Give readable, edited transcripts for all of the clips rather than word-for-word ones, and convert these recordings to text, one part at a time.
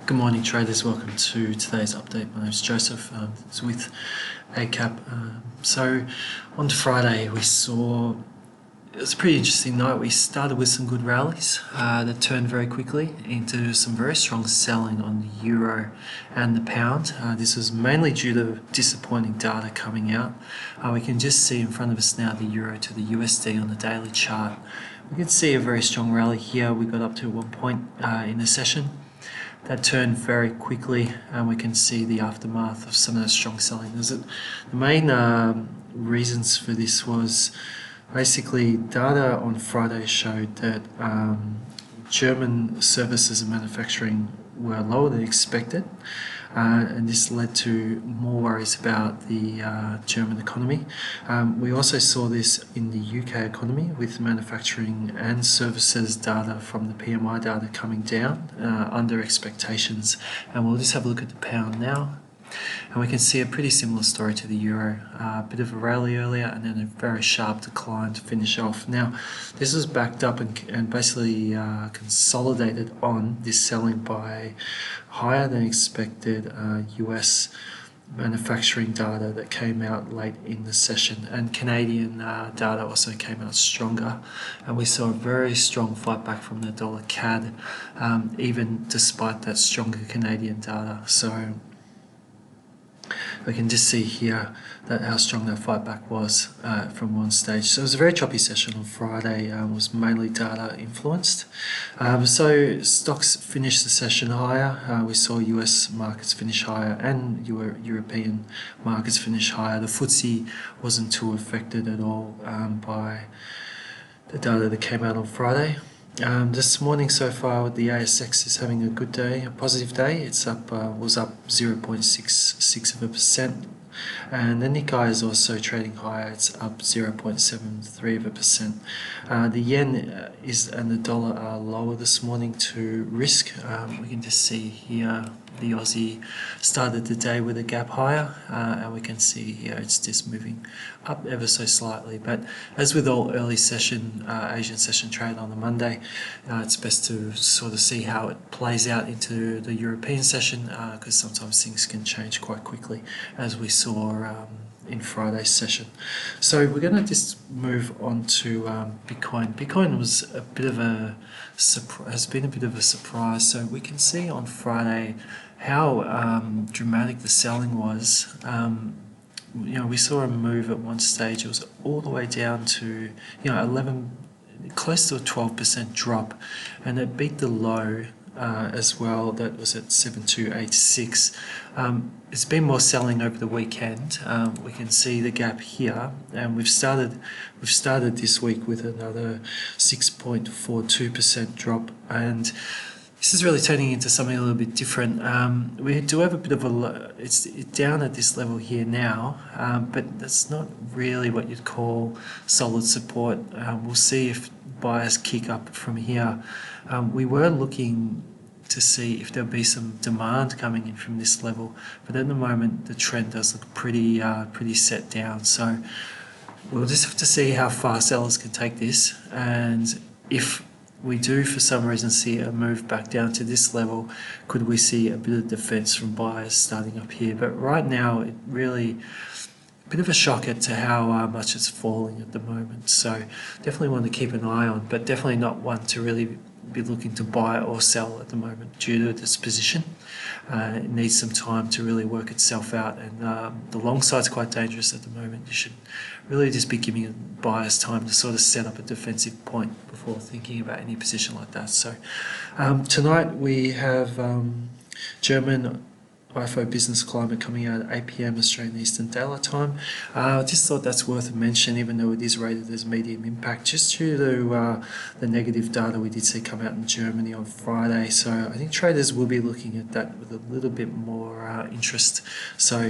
Good morning, traders. Welcome to today's update. My name is Joseph. It's with Eightcap. So on Friday, it was a pretty interesting night. We started with some good rallies that turned very quickly into some very strong selling on the euro and the pound. This was mainly due to disappointing data coming out. We can just see in front of us now the euro to the USD on the daily chart. We can see a very strong rally here. We got up to one point in the session. That turned very quickly, and we can see the aftermath of some of that strong selling. The main reasons for this was basically data on Friday showed that German services and manufacturing were lower than expected, and this led to more worries about the German economy. We also saw this in the UK economy with manufacturing and services data from the PMI data coming down under expectations. And we'll just have a look at the pound now. And we can see a pretty similar story to the euro. A bit of a rally earlier and then a very sharp decline to finish off. Now, this was backed up and basically consolidated on this selling by higher than expected US manufacturing data that came out late in the session, and Canadian data also came out stronger, and we saw a very strong fight back from the dollar CAD even despite that stronger Canadian data. So we can just see here that how strong that fight back was from one stage. So it was a very choppy session on Friday. It was mainly data influenced. So stocks finished the session higher. We saw US markets finish higher and European markets finish higher. The FTSE wasn't too affected at all by the data that came out on Friday. This morning so far, the ASX is having a good day, a positive day. It's up, was up 0.66%, and the Nikkei is also trading higher. It's up 0.73%. The yen and the dollar are lower this morning to risk. We can just see here the Aussie started the day with a gap higher, and we can see here it's just moving up ever so slightly. But as with all early session, Asian session trade on the Monday, it's best to sort of see how it plays out into the European session, because sometimes things can change quite quickly, as we saw in Friday's session. So we're going to just move on to Bitcoin. Bitcoin was a bit of a has been a bit of a surprise. So we can see on Friday how dramatic the selling was. We saw a move at one stage. It was all the way down to 11, close to a 12% drop, and it beat the low as well. That was at 7286. It's been more selling over the weekend. We can see the gap here, and we've started this week with another 6.42% drop, and this is really turning into something a little bit different. We do have a bit of it's down at this level here now, but that's not really what you'd call solid support. We'll see if buyers kick up from here. We were looking to see if there'll be some demand coming in from this level, but at the moment the trend does look pretty set down. So we'll just have to see how far sellers can take this, and if we do for some reason see a move back down to this level, could we see a bit of defense from buyers starting up here? But right now it really a bit of a shocker to how much it's falling at the moment. So definitely one to keep an eye on, but definitely not one to really be looking to buy or sell at the moment due to this position. It needs some time to really work itself out, and the long side's quite dangerous at the moment. You should really just be giving buyers time to sort of set up a defensive point before thinking about any position like that. So tonight we have German IFO Business Climate coming out at 8 p.m. Australian Eastern Daylight Time. I just thought that's worth a mention, even though it is rated as medium impact, just due to the negative data we did see come out in Germany on Friday. So I think traders will be looking at that with a little bit more interest. So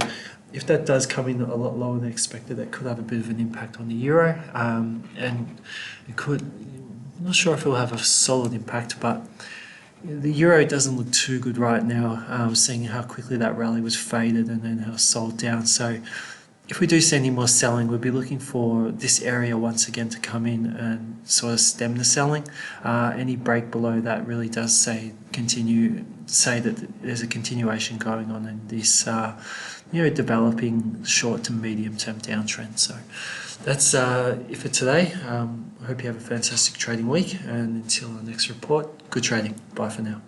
if that does come in a lot lower than expected, that could have a bit of an impact on the euro, and it could, I'm not sure if it will have a solid impact, but the euro doesn't look too good right now, seeing how quickly that rally was faded and then how sold down. So if we do see any more selling, we'll be looking for this area once again to come in and sort of stem the selling. Any break below that really does say that there's a continuation going on in this developing short to medium term downtrend. So that's it for today. I hope you have a fantastic trading week, and until our next report, good trading. Bye for now.